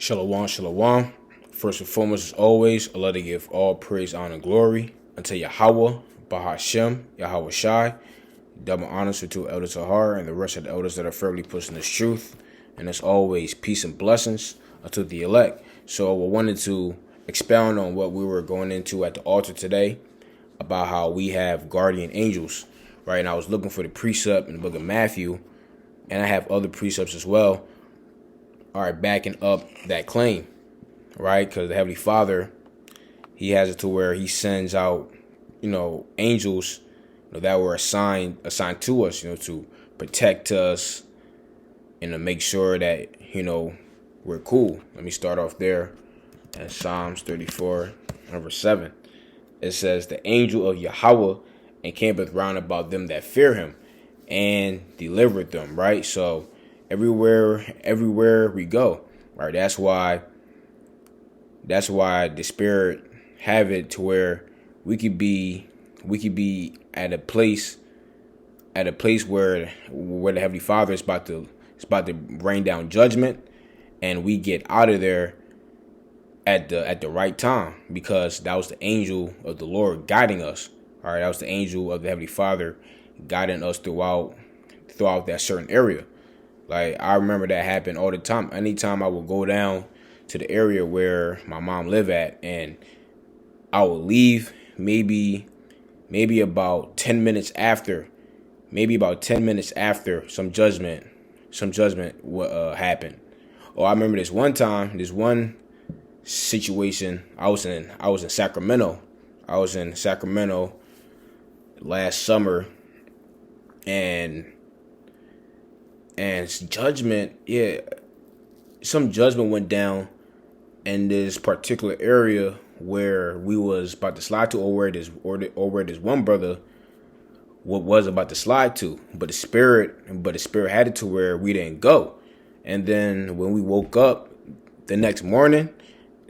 Shalom, shalom. First and foremost, as always, I love to give all praise, honor, and glory unto Yahweh, Bahashem, Yahweh Shai. Double honors to two elders of Har and the rest of the elders that are firmly pushing this truth. And as always, peace and blessings unto the elect. So I wanted to expound on what we were going into at the altar today about how we have guardian angels, right? And I was looking for the precept in the book of Matthew, and I have other precepts as well, all right, backing up that claim, right? Because the Heavenly Father, he has it to where he sends out, angels, that were assigned to us, to protect us and to make sure that, we're cool. Let me start off there at Psalms 34, verse 7. It says, the angel of Yahweh encampeth round about them that fear him and delivered them, right? So everywhere we go, right? That's why the Spirit have it to where we could be at a place where the Heavenly Father is about to rain down judgment, and we get out of there at the right time, because that was the angel of the Lord guiding us. All right, that was the angel of the Heavenly Father guiding us throughout that certain area. Like, I remember that happened all the time. Anytime I would go down to the area where my mom lived at, and I would leave maybe about 10 minutes after, some judgment would happen. Oh, I remember this one situation. I was in Sacramento. I was in Sacramento last summer, and some judgment went down in this particular area where we was about to slide to, or where this one brother was about to slide to, but the spirit had it to where we didn't go. And then when we woke up the next morning,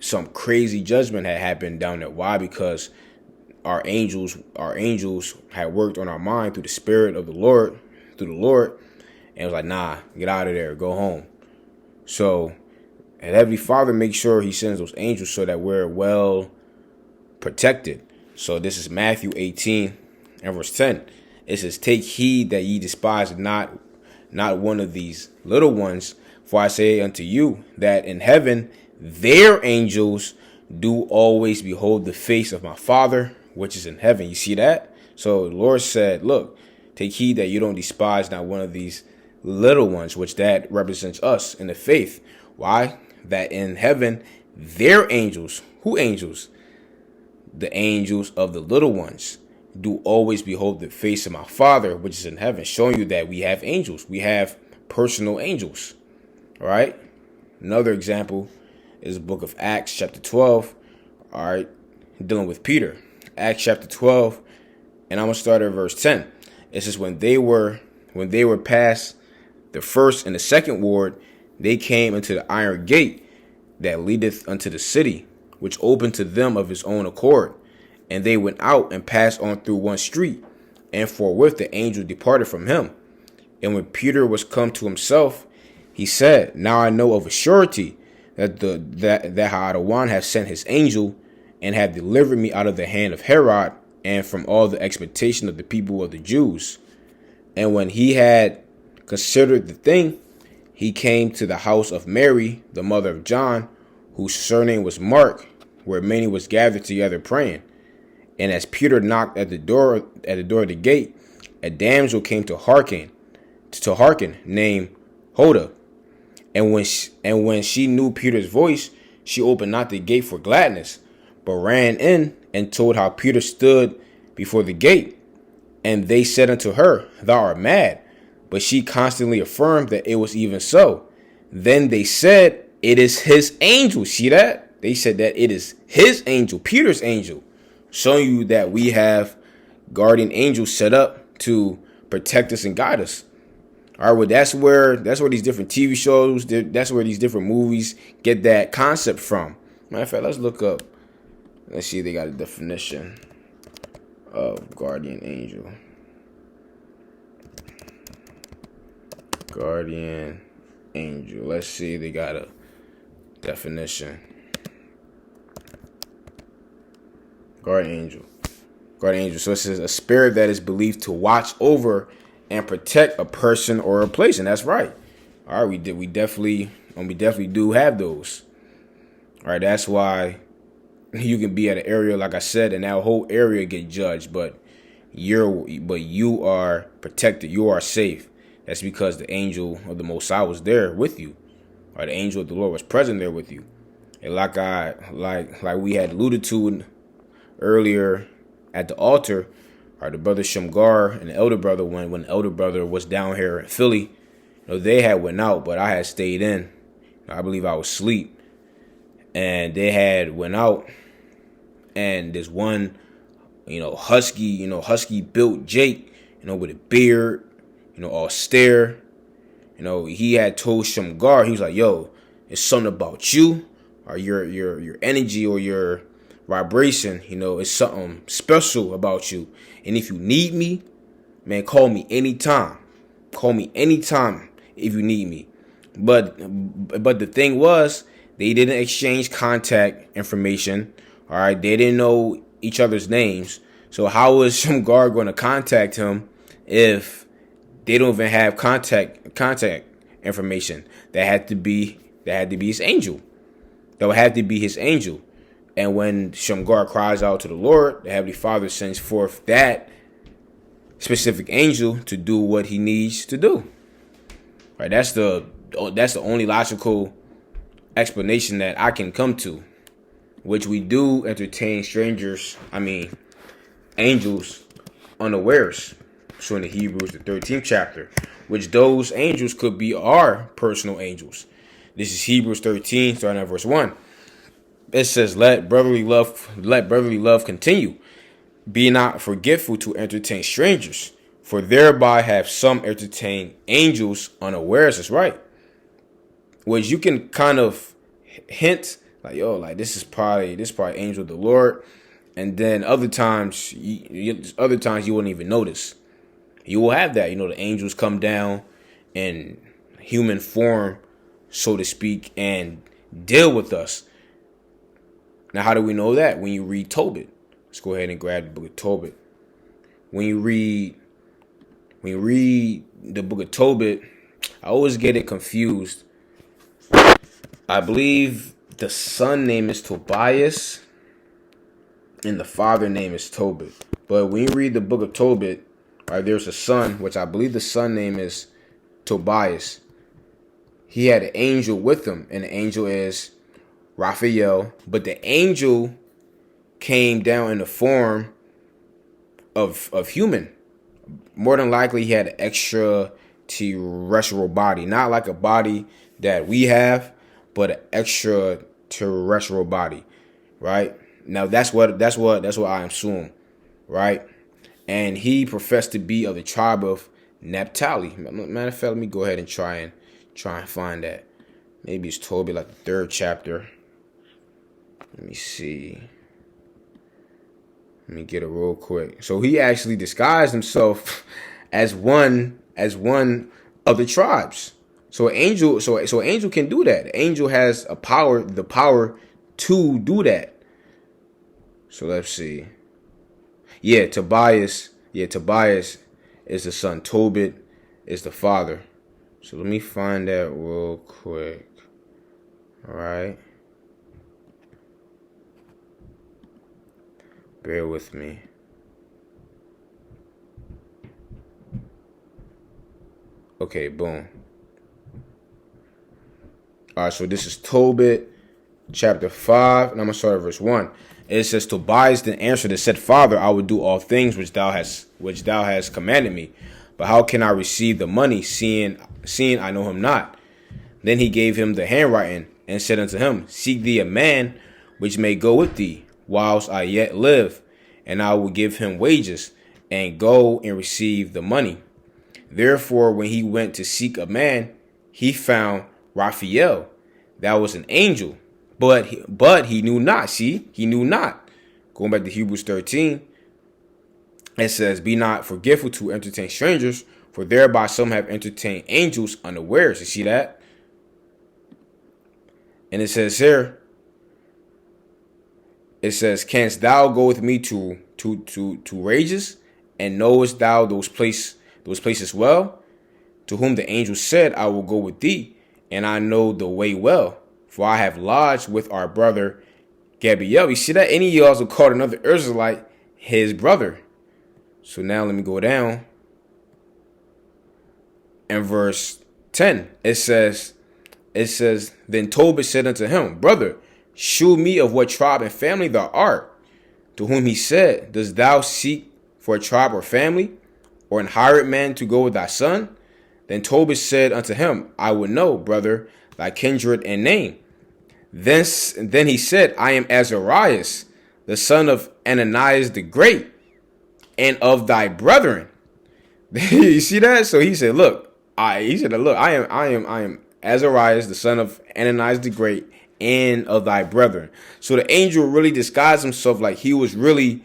some crazy judgment had happened down there. Why? Because our angels had worked on our mind through the Spirit of the Lord, and it was like, nah, get out of there, go home. So, and Heavenly Father makes sure he sends those angels so that we're well protected. So this is Matthew 18 and verse 10. It says, take heed that ye despise not one of these little ones, for I say unto you that in heaven their angels do always behold the face of my Father which is in heaven. You see that? So the Lord said, look, take heed that you don't despise not one of these little ones, which that represents us in the faith. Why? That in heaven their angels, who angels? The angels of the little ones do always behold the face of my Father which is in heaven, showing you that we have angels. We have personal angels. All right. Another example is the book of Acts chapter 12. All right. Dealing with Peter. Acts chapter 12. And I'm going to start at verse 10. It says, when they were past the first and the second ward, they came into the iron gate that leadeth unto the city, which opened to them of his own accord. And they went out and passed on through one street, and forthwith the angel departed from him. And when Peter was come to himself, he said, now I know of a surety that Haadawan hath sent his angel, and hath delivered me out of the hand of Herod, and from all the expectation of the people of the Jews. And when he had considered the thing, he came to the house of Mary, the mother of John, whose surname was Mark, where many was gathered together praying. And as Peter knocked at the door of the gate, a damsel came to hearken, named Hoda. And when she knew Peter's voice, she opened not the gate for gladness, but ran in and told how Peter stood before the gate. And they said unto her, thou art mad. But she constantly affirmed that it was even so. Then they said, it is his angel. See that? They said that it is his angel, Peter's angel, showing you that we have guardian angels set up to protect us and guide us. All right, well, that's where these different TV shows, that's where these different movies get that concept from. Matter of fact, let's look up. Let's see if they got a definition of guardian angel. Guardian angel. Let's see, they got a Definition. Guardian angel. Guardian angel. So it says a spirit that is believed to watch over and protect a person or a place, and that's right. All right, we definitely do have those. All right, that's why you can be at an area, like I said, and that whole area get judged, but you are protected. You are safe. That's because the angel of the Most High was there with you, or the angel of the Lord was present there with you. And like we had alluded to earlier at the altar, or the brother Shamgar and the elder brother, when the elder brother was down here in Philly, they had went out, but I had stayed in. I believe I was asleep, and they had went out, and this one, husky built Jake, with a beard, austere, he had told Shamgar, he was like, yo, it's something about you, or your energy or your vibration, it's something special about you. And if you need me, man, call me anytime. Call me anytime if you need me. But the thing was, they didn't exchange contact information. All right, they didn't know each other's names. So how was Shamgar going to contact him if they don't even have contact information? That had to be his angel. That would have to be his angel. And when Shamgar cries out to the Lord, the Heavenly Father sends forth that specific angel to do what he needs to do. Right? That's the only logical explanation that I can come to. Which we do entertain angels unawares. So in the Hebrews, the 13th chapter, which those angels could be our personal angels. This is Hebrews 13, starting at verse 1. It says, let brotherly love continue. Be not forgetful to entertain strangers, for thereby have some entertained angels unawares. That's right. Which you can kind of hint, like, yo, like this is probably angel of the Lord. And then other times you wouldn't even notice. You will have that, the angels come down in human form, so to speak, and deal with us. Now, how do we know that? When you read Tobit. Let's go ahead and grab the book of Tobit. When you read the book of Tobit, I always get it confused. I believe the son name is Tobias and the father name is Tobit. But when you read the book of Tobit, right, there's a son, which I believe the son name is Tobias. He had an angel with him, and the angel is Raphael, but the angel came down in the form of human. More than likely, he had an extraterrestrial body, not like a body that we have, but an extraterrestrial body, right? Now that's what I assume, right? And he professed to be of the tribe of Naphtali. Matter of fact, let me go ahead and try and find that. Maybe it's Tobit, like the 3rd chapter. Let me see. Let me get it real quick. So he actually disguised himself as one of the tribes. So an angel can do that. The angel has the power to do that. So let's see. Tobias is the son. Tobit is the father. So let me find that real quick. All right. Bear with me. Okay, boom. All right, so this is Tobit, chapter 5, and I'm going to start at verse 1. It says, Tobias then answered and said, Father, I will do all things which thou hast commanded me. But how can I receive the money, seeing I know him not? Then he gave him the handwriting, and said unto him, Seek thee a man which may go with thee, whilst I yet live, and I will give him wages, and go and receive the money. Therefore, when he went to seek a man, he found Raphael. That was an angel, but he knew not. See, he knew not. Going back to Hebrews 13, it says, Be not forgetful to entertain strangers, for thereby some have entertained angels unawares. You see that? And it says here, it says, "Canst thou go with me to Rages, and knowest thou those places well? To whom the angel said, I will go with thee, and I know the way well, for I have lodged with our brother Gabriel." You see that? And he also called another Israelite his brother. So now let me go down. In verse 10, it says, "Then Tobit said unto him, Brother, shew me of what tribe and family thou art. To whom he said, Dost thou seek for a tribe or family, or an hired man to go with thy son? Then Tobit said unto him, I would know, brother, thy kindred and name. Then he said, I am Azarias, the son of Ananias the Great, and of thy brethren." You see that? So he said, I am Azarias, the son of Ananias the Great, and of thy brethren. So the angel really disguised himself like he was really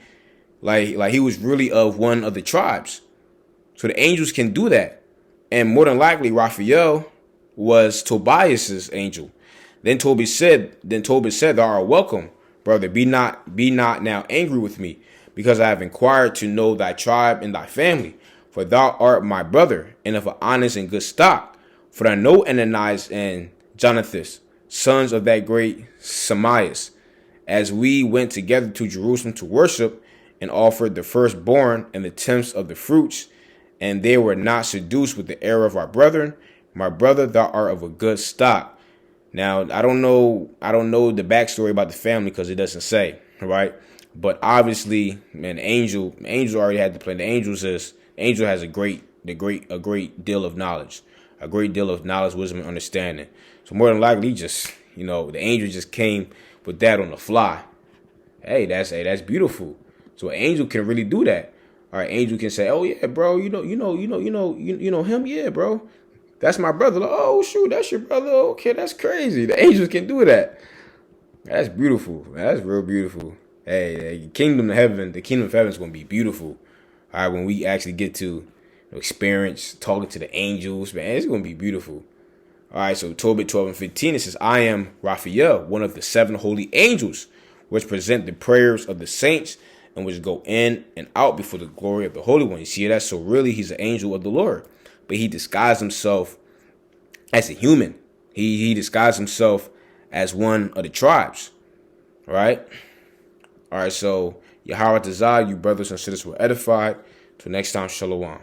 like he was really of one of the tribes. So the angels can do that. And more than likely Raphael was Tobias's angel. Then Tobit said, Thou art welcome, brother. Be not now angry with me, because I have inquired to know thy tribe and thy family. For thou art my brother, and of an honest and good stock. For I know Ananias and Jonathan, sons of that great Samias, as we went together to Jerusalem to worship, and offered the firstborn and the tenths of the fruits, and they were not seduced with the error of our brethren. My brother, thou art of a good stock. Now, I don't know the backstory about the family because it doesn't say, right? But obviously, man, angel already had to play. The angel has a great deal of knowledge, wisdom, and understanding. So more than likely, the angel just came with that on the fly. Hey, that's beautiful. So an angel can really do that. All right, angel can say, "Oh yeah, bro, you know him, yeah, bro. That's my brother." Like, "Oh shoot, that's your brother. Okay, that's crazy." The angels can do that. That's beautiful. That's real beautiful. Hey, the kingdom of heaven is gonna be beautiful. All right, when we actually get to experience talking to the angels, man, it's gonna be beautiful. All right, so Tobit 12 and 15, it says, "I am Raphael, one of the 7 holy angels, which present the prayers of the saints, and which go in and out before the glory of the Holy One." You see that? So really, he's an angel of the Lord, but he disguised himself as a human. He disguised himself as one of the tribes. All right. So Yahweh Tazah, you brothers and sisters were edified. Till next time, Shalom.